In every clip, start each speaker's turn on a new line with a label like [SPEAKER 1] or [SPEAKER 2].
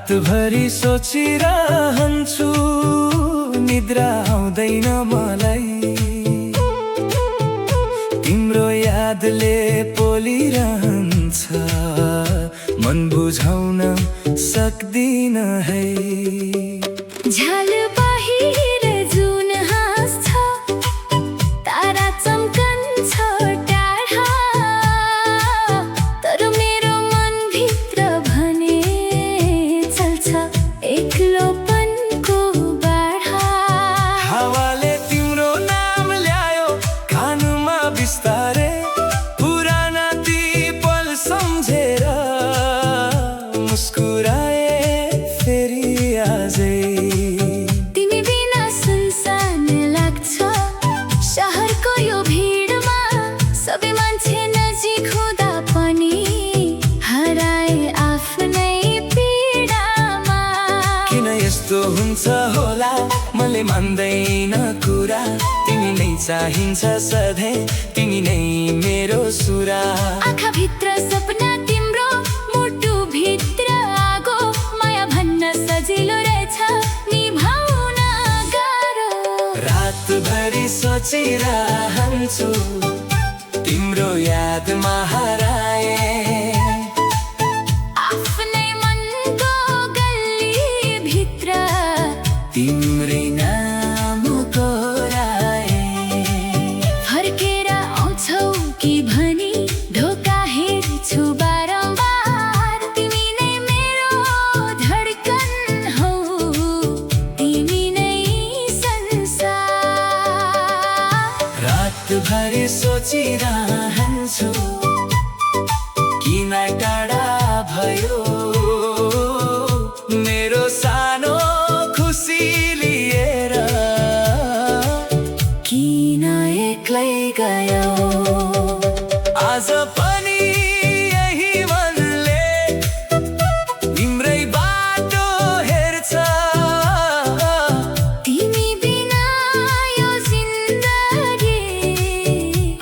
[SPEAKER 1] रातभरि सोचिरहन्छु निद्रा आउँदैन मलाई। तिम्रो यादले पोलिरहन्छ मन बुझाउन सक्दिन है।
[SPEAKER 2] झ्याल बाहिर जुन हाँस्छ तारा चम्कन्छ टाढा, तर मेरो मनभित्र भने चल्छ एक्लोपनको बाढा।
[SPEAKER 1] हावाले तिम्रो नाम ल्यायो कानमा बिस्तारै, पुराना ती पल सम्झेर मुस्कुराए फेरि आजै।
[SPEAKER 2] तिमी बिना सुनसान लाग्छ शहरको यो भिडमा, सबै मान्छे नजिक हुँदा पनि हराए आफ्नै पीडामा।
[SPEAKER 1] किन यस्तो हुन्छ होला मैले मान्दैन कुरा, तिमी नै चाहिन्छ सधैँ तिमी नै मेरो सुरा।
[SPEAKER 2] आँखाभित्र सपना तिम्रो मुटु भित्र आगो, माया भन्न सजिलो रहेछ निभाउन गाह्रो।
[SPEAKER 1] रातभरि सोचिरहन्छु तिम्रो यादमा हराए,
[SPEAKER 2] आफ्नै मनको गल्लीभित्र
[SPEAKER 1] तिम्रै नाम कोराए।
[SPEAKER 2] फर्केर आउँछौ कि भनी ढोका हेर्छु बारम्बार, तिमी नै मेरो धड्कन हौ, तिमी नै संसार।
[SPEAKER 1] रातभरि सोचिरहन्छु किन टाढा भयो मेरो सानो खुसी लिएर,
[SPEAKER 2] किन एक्लै गयो।
[SPEAKER 1] आज पनि यही मनले तिम्रै बाटो हेर्छ।
[SPEAKER 2] तिमी बिना यो जिन्दगी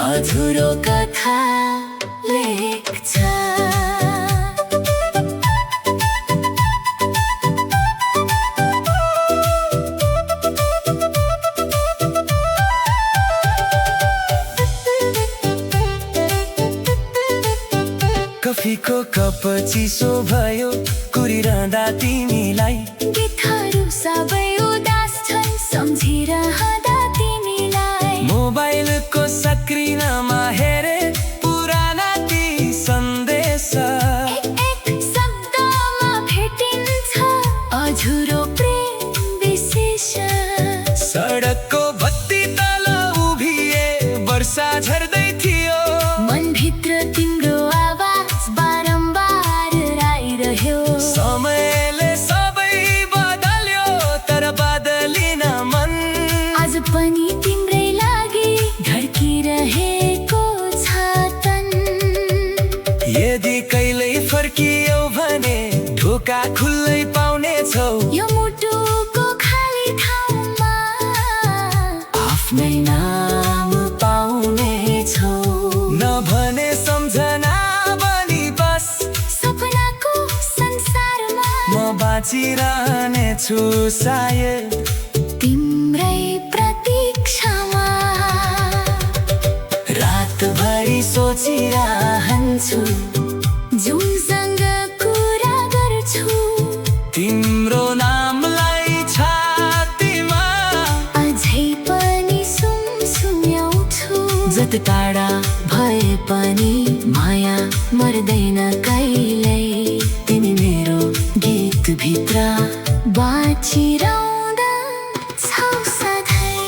[SPEAKER 2] अधुरो कथा लेख्छ।
[SPEAKER 1] कफीको कप चिसो भयो कुरिरहँदा तिमीलाई,
[SPEAKER 2] गीतहरू सबै उदास छन् सम्झिरहँदा तिमीलाई।
[SPEAKER 1] मोबाइलको सक्रिनमा हेरे पुराना ती सन्देश,
[SPEAKER 2] एक शब्दमा भेटिन्छ अधुरो प्रेम विशेष।
[SPEAKER 1] सडकको बत्ती तल उभिए वर्षा झर्दै थियो,
[SPEAKER 2] मनभित्र तिम्रो आवाज बारम्बार आइरह्यो।
[SPEAKER 1] समयले सबै बदल्यो तर बदलिन मन,
[SPEAKER 2] आज पनि तिम्रै लागि धड्किरहेको छ तन।
[SPEAKER 1] यदि कहिल्यै फर्कियौ भने ढोका खुल्लै पाउनेछौ,
[SPEAKER 2] यो मुटुको खाली ठाउँमा
[SPEAKER 1] आफ्नै नाम पाउनेछौ। नभने सम्झना बनी बस
[SPEAKER 2] सपनाको संसारमा
[SPEAKER 1] म बाँचिरहनेछु सायद
[SPEAKER 2] तिम्रै प्रतीक्षामा।
[SPEAKER 1] रातभरि सोचिरहन्छु
[SPEAKER 2] जुनसँग कुरा गर्छु
[SPEAKER 1] तिम्रो नामलाई छातीमा,
[SPEAKER 2] अझै पनि सुमसुम्याउँछु।
[SPEAKER 1] जति टाढा
[SPEAKER 2] भए पनि माया मर्दैन कहिल्यै,
[SPEAKER 1] तिमी मेरो
[SPEAKER 2] गीतभित्र बाँचिरहँदा छौ सधैँ।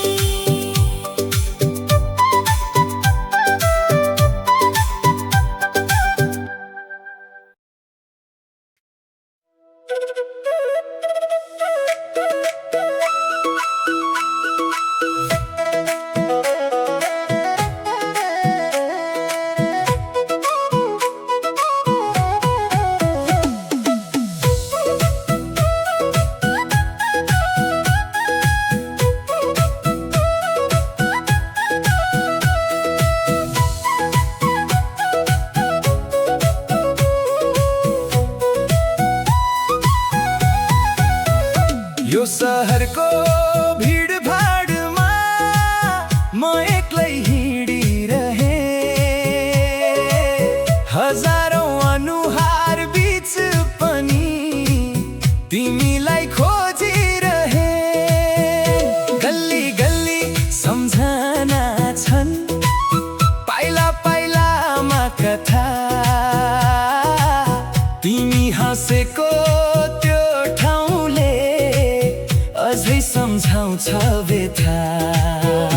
[SPEAKER 1] सबैले थाहा।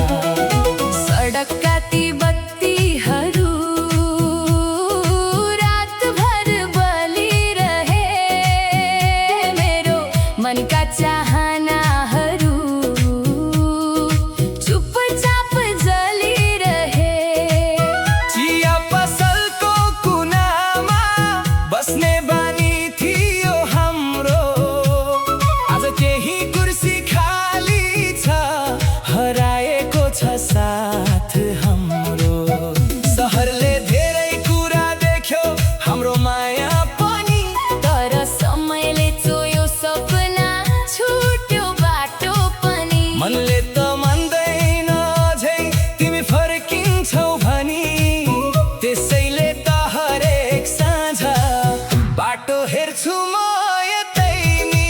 [SPEAKER 2] सडकका ती बत्तीहरू रातभर बलिरहे, मेरो मनका चाहनाहरू चुपचाप जलिरहे।
[SPEAKER 1] चिया पसलको कुनामा बस्ने बानी थियो हाम्रो, आज केही कुर्सी खाली छ, हराएको छ साथ हाम्रो। सहरले धेरै कुरा देख्यो हाम्रो माया पनि,
[SPEAKER 2] तर समयले चोयो सपना, छुट्यो बाटो पनि।
[SPEAKER 1] मनले त मान्दैन अझै तिमी फर्किन्छौ भनी, त्यसैले त हरेक साँझ बाटो हेर्छु म यतै नि।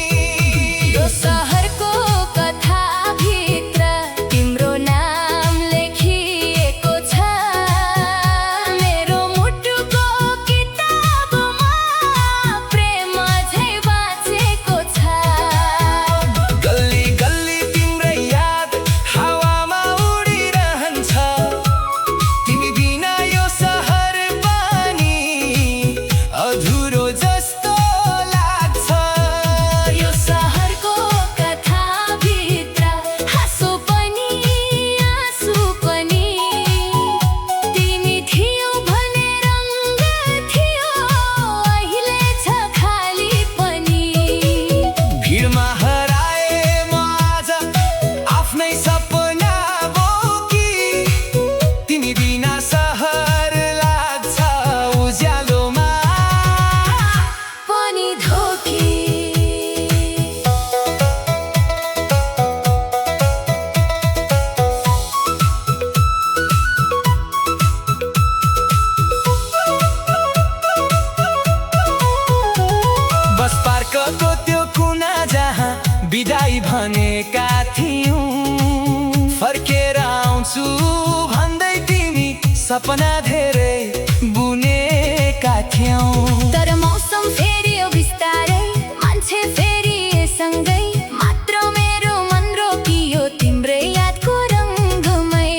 [SPEAKER 2] यो सहरको कथाभित्र तिम्रो नाम लेखिएको छ, मेरो मुटुको किताबमा प्रेम अझै बाँचेको छ।
[SPEAKER 1] गल्ली गल्ली तिम्रै याद हावामा उडिरहन्छ, तिमी बिना यो सहर पनि अधुरो जस्तो लाग्छ।
[SPEAKER 2] यो सहरको कथाभित्र हाँसो पनि आँसु पनि, तिमी थियौ भने रङ्ग थियो, अहिले छ खाली पनि।
[SPEAKER 1] भिडमा हराए म आज आफ्नै सपना बोकी, तिमी बिना सहर लाग्छ उज्यालोमा
[SPEAKER 2] पनि धोकी।
[SPEAKER 1] बस पार्कको त्यो कुना जहाँ बिदाई भनेका थियौँ, फर्केर आउँछु भन्दै तिमी सपना धेरै बुनेका थियौ।
[SPEAKER 2] तर मौसम फेरियो बिस्तारै, मान्छे फेरिए सँगै, मात्र मेरो मन रोकियो तिम्रै यादको रङ्गमै।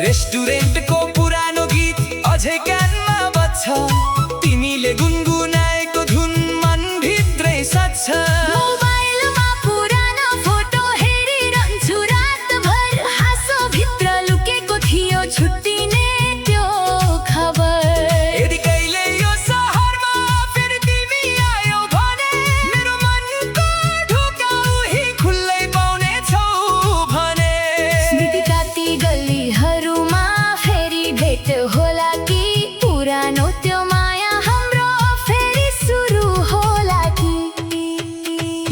[SPEAKER 1] रेस्टुरेन्टको पुरानो गीत अझै कानमा बज्छ, तिमीले गुनगुनाएको धुन मनभित्रै सज्छ।
[SPEAKER 2] मोबाइलमा पुरानो फोटो हेरिरहन्छु रातभर, हाँसोभित्र लुकेको थियो छुट्टिने त्यो खबर।
[SPEAKER 1] यदि कहिले यो सहरमा फेरि तिमी आयौ भने, मेरो मनको ढोका उही खुल्लै पाउने छौ भने।
[SPEAKER 2] स्मृतिका ती गल्लीहरूमा फेरि भेट होला कि, पुरानो त्यो माया हाम्रो फेरि सुरु होला कि।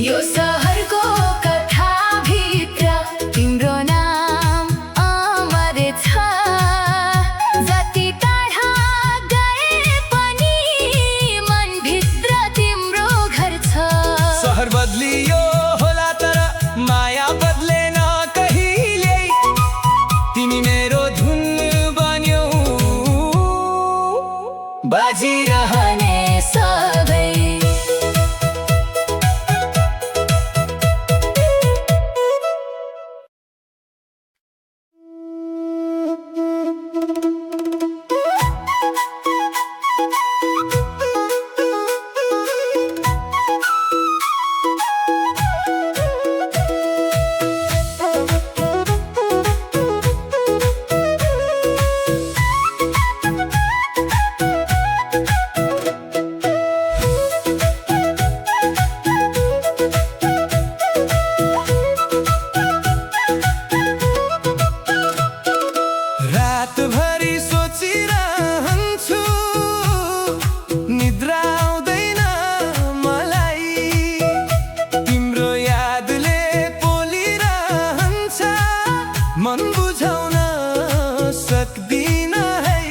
[SPEAKER 2] यो सहरको कथाभित्र तिम्रो नाम अमर छ, जति टाढा गए पनि मनभित्र तिम्रो घर छ।
[SPEAKER 1] सहर बदलियो होला तर माया बदलेन कहिल्यै, तिमी मेरो धुन बन्यौ बाजिरहने
[SPEAKER 2] सबै
[SPEAKER 1] रातभरि सोचिरहन्छु, निद्रा आउँदैन मलाई, तिम्रो यादले पोलिरहन्छ, मन बुझाउन सक्दिन है।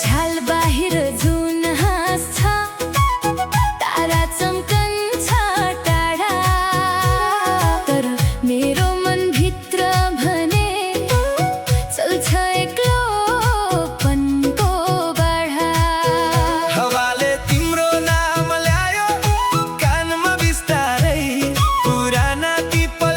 [SPEAKER 2] झ्याल बाहिर जुन हाँस्छ, तारा चम्कन्छ टाढा, तर मेरो मनभित्र भने चल्छ एक्लोपनको बाढा।
[SPEAKER 1] हवाले तिम्रो नाम ल्यायो कानमा बिस्तारै, पुराना पिपल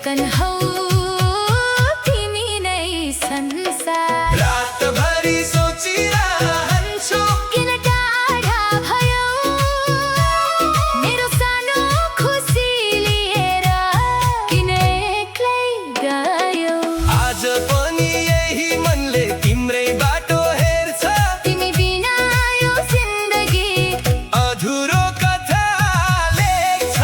[SPEAKER 2] धडकन हौ तिमी नै संसार।
[SPEAKER 1] रातभरि सोचिरहन्छु
[SPEAKER 2] किन टाढा भयो मेरो सानो खुसी लिएर किन एक्लै गयो।
[SPEAKER 1] आज पनि यही मनले तिम्रै बाटो हेर्छ,
[SPEAKER 2] तिमी बिना यो जिन्दगी
[SPEAKER 1] अधुरो कथा लेख्छ।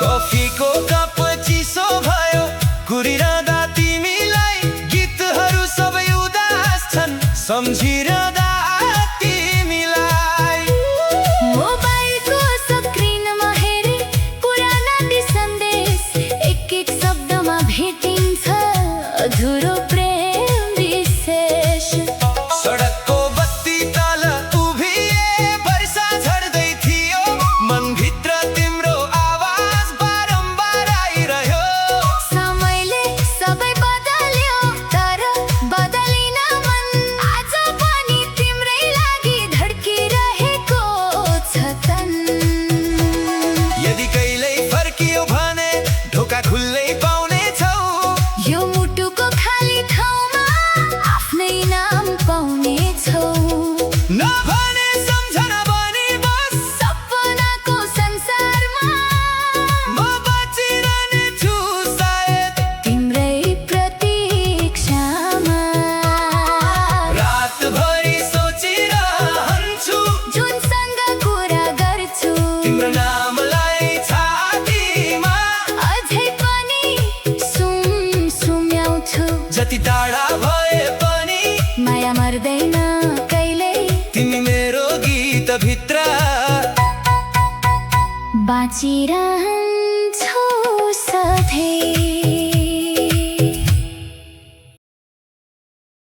[SPEAKER 1] कफीको कप चिसो भयो कुरिरहँदा तिमीलाई, गीतहरू सबै उदास छन् सम्झिरहँदा तिमीलाई।
[SPEAKER 2] मोबाइलको स्क्रिनमा हेरे पुराना ती सन्देश एक एक शब्दमा भेटिन्छ अधुरो प्रेम विशेष।
[SPEAKER 1] सडकको बत्ती तल उभिए वर्षा झर्दै थियो, मनभित्र तिम्रो आवाज बारम्बार आइरह्यो।
[SPEAKER 2] समयले सबै बदल्यो तर बदलिन मन, आज पनि तिम्रै लागि धड्किरहेको छ तन।
[SPEAKER 1] यदि कहिल्यै फर्कियो भने ढोका खुल्लै पाउनेछौ,
[SPEAKER 2] यो मुटुको खाली ठाउँमा आफ्नै नाम पाउनेछौ।
[SPEAKER 1] नभने सम्झना बनी बस
[SPEAKER 2] सपनाको संसारमा
[SPEAKER 1] म बचिरहनेछु सायद
[SPEAKER 2] तिम्रै प्रतीक्षामा।
[SPEAKER 1] रातभरि सोचिरहन्छु
[SPEAKER 2] जुनसँग कुरा गर्छु
[SPEAKER 1] तिम्रो नामलाई छातीमा,
[SPEAKER 2] अझै पनि सुम्याउँछु।
[SPEAKER 1] जति टाढा भए पनि
[SPEAKER 2] माया मर्दैन कहिल्यै,
[SPEAKER 1] तिमी मेरो गीत भित्र
[SPEAKER 2] बाँचिरहन्छौ।